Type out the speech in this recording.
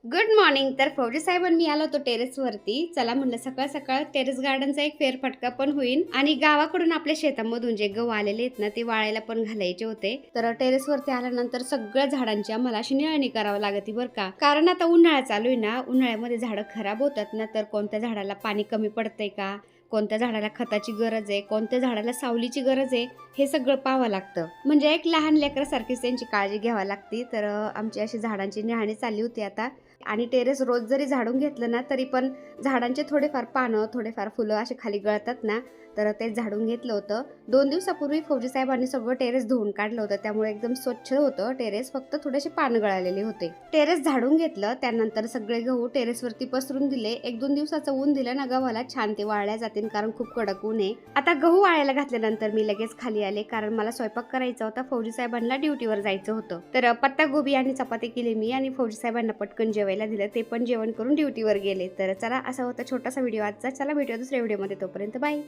Good morning. तर फौजी साहेब आणि मी आलो होतो टेरेसवरती. चला म्हणलं सकाळ सकाळ टेरेस गार्डनचा एक फेरफटका पण होईल आणि गावाकडून आपल्या शेतामधून जे गहू आलेले आहेत ना ते वाळायला पण घालायचे होते. तर टेरेसवरती आल्यानंतर सगळ्या झाडांची आम्हाला अशी निळणी करावं लागते बरं का. कारण आता उन्हाळा चालू आहे ना, उन्हाळ्यामध्ये झाडं खराब होतात ना, तर कोणत्या झाडाला पाणी कमी पडतंय का, कोणत्या झाडाला खताची गरज आहे, कोणत्या झाडाला सावलीची गरज आहे, हे सगळं पाहावं लागतं. म्हणजे एक लहान लेकरासारखीच त्यांची काळजी घ्यावी लागते. तर आमची अशी झाडांची निहाणी चालली होती आता. आणि टेरेस रोज जरी झाडून घेतलं ना तरी पण झाडांचे थोडेफार पानं, थोडेफार फुलं असे खाली गळतात ना, तर ते झाडून घेतलं होतं. 2 दिवसापूर्वी फौजी साहेबांनी सगळं टेरेस धुवून काढलं होतं, त्यामुळे एकदम स्वच्छ होतं टेरेस. फक्त थोडेसे पानं गळालेले होते. टेरेस झाडून घेतलं, त्यानंतर सगळे गहू टेरेसवरती पसरून दिले. 1-2 दिवसाचं ऊन दिलं ना गव्हाला, छान ते वाळल्या जातील, कारण खूप कडक ऊन आहे. आता गहू वाळायला घातल्यानंतर मी लगेच खाली आले, कारण मला स्वयंपाक करायचा होता. फौजी साहेबांना ड्युटीवर जायचं होतं. तर पत्ता गोबी आणि चपाती केली मी आणि फौजी साहेबांना पटकन जेवायला दिलं. ते पण जेवण करून ड्युटीवर गेले. तर चला, असा होता छोटासा व्हिडिओ आजचा. चला भेटूया दुसऱ्या व्हिडिओमध्ये, तोपर्यंत बाय.